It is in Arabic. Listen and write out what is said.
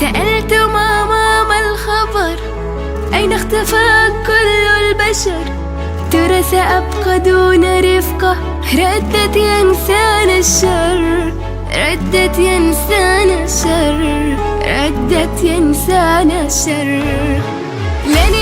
سألت ماما ما الخبر، أين اختفى كل البشر؟ ترى سأبقى دون رفقة. ردت ينسانا الشر، ردت ينسانا الشر، ردت ينسانا الشر. لن